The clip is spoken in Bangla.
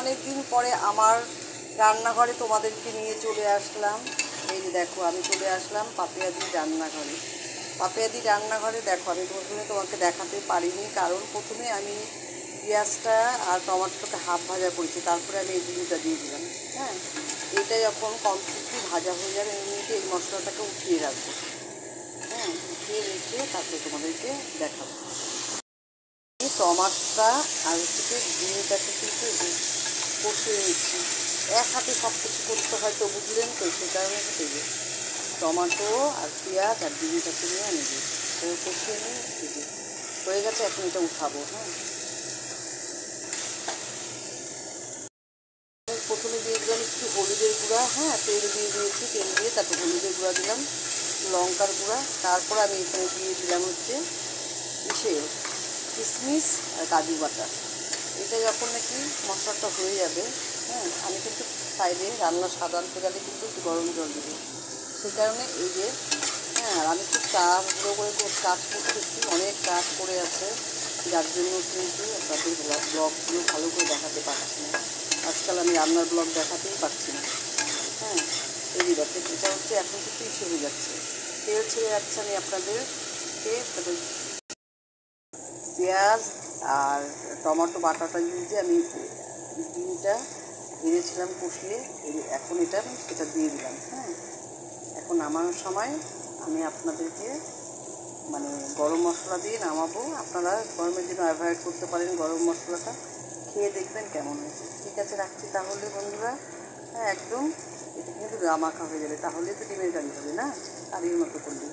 অনেক দিন পরে আমার রান্নাঘরে তোমাদেরকে নিয়ে চলে আসলাম। এই যে দেখো, আমি চলে আসলাম পাপিয়াদির রান্নাঘরে। পাপিয়াদির রান্নাঘরে দেখো, আমি প্রথমে তোমাকে দেখাতে পারিনি, কারণ প্রথমে আমি পেঁয়াজটা আর টমাটোটাকে হাফ ভাজা করেছি, তারপরে আমি এই ডিমটা দিয়ে দিলাম। হ্যাঁ, এটা যখন কমপ্লিটলি ভাজা হয়ে যাবে এমনিতে এই মশলাটাকে উঠিয়ে রাখবো। হ্যাঁ, উঠিয়ে রেখে তারপরে তোমাদেরকে দেখাবো। টমাটোটা আর হচ্ছে ডিমটাকে কিন্তু কষে নিচ্ছি। এক হাতে সব কিছু করতে হয়, তো বুঝলেন তো, সে কারণে হচ্ছে যে টমাটো আর পেঁয়াজ আর ডিমটাকে নিয়ে আমি দিই, কষিয়ে নিয়ে দিই। হয়ে গেছে, এখন এটা উঠাবো। হ্যাঁ, প্রথমে দিয়ে দিলাম একটু হলুদের গুঁড়া। হ্যাঁ, তেল দিয়ে দিয়েছি, তেল দিয়ে তারপর হলুদের গুঁড়া দিলাম, লঙ্কার গুঁড়া। তারপর আমি এখানে দিয়ে দিলাম হচ্ছে কিশমিশ আর কাজু বাটা। এটা যখন নাকি মশলাটা হয়ে যাবে, হ্যাঁ, আমি কিন্তু সাইডে রান্না সাধারণত গেলে কিন্তু একটু গরম জল দেবো। সেই কারণে এই যে, হ্যাঁ, আর আমি খুব তাড়াহুড়ো করে কাজ করতেছি, অনেক কাজ করে আছে, যার জন্য কিন্তু আপনাদের ব্লগগুলো ভালো করে দেখাতে পারছি না। আজকাল আমি রান্নার ব্লগ দেখাতেই পারছি না। হ্যাঁ, এই দেখেন, এটা হচ্ছে এখন কিন্তু হয়ে যাচ্ছে, তেল ছেড়ে যাচ্ছে। আমি আপনাদেরকে পেঁয়াজ আর টমেটো বাটাটা দিয়ে আমি ডিমটা ভেজেছিলাম কষিয়ে, এখন এটা দিয়ে দিলাম। হ্যাঁ, এখন নামানোর সময় আমি আপনাদেরকে মানে গরম মশলা দিয়ে নামাবো। আপনারা গরমের জন্য অ্যাভয়েড করতে পারেন গরম মশলাটা, খেয়ে দেখবেন কেমন হয়েছে। ঠিক আছে, রাখছি তাহলে বন্ধুরা। হ্যাঁ, একদম এটা কিন্তু গামাখা হয়ে যাবে, তাহলে তো ডিমের কারি হবে না, কারির মতো করলে।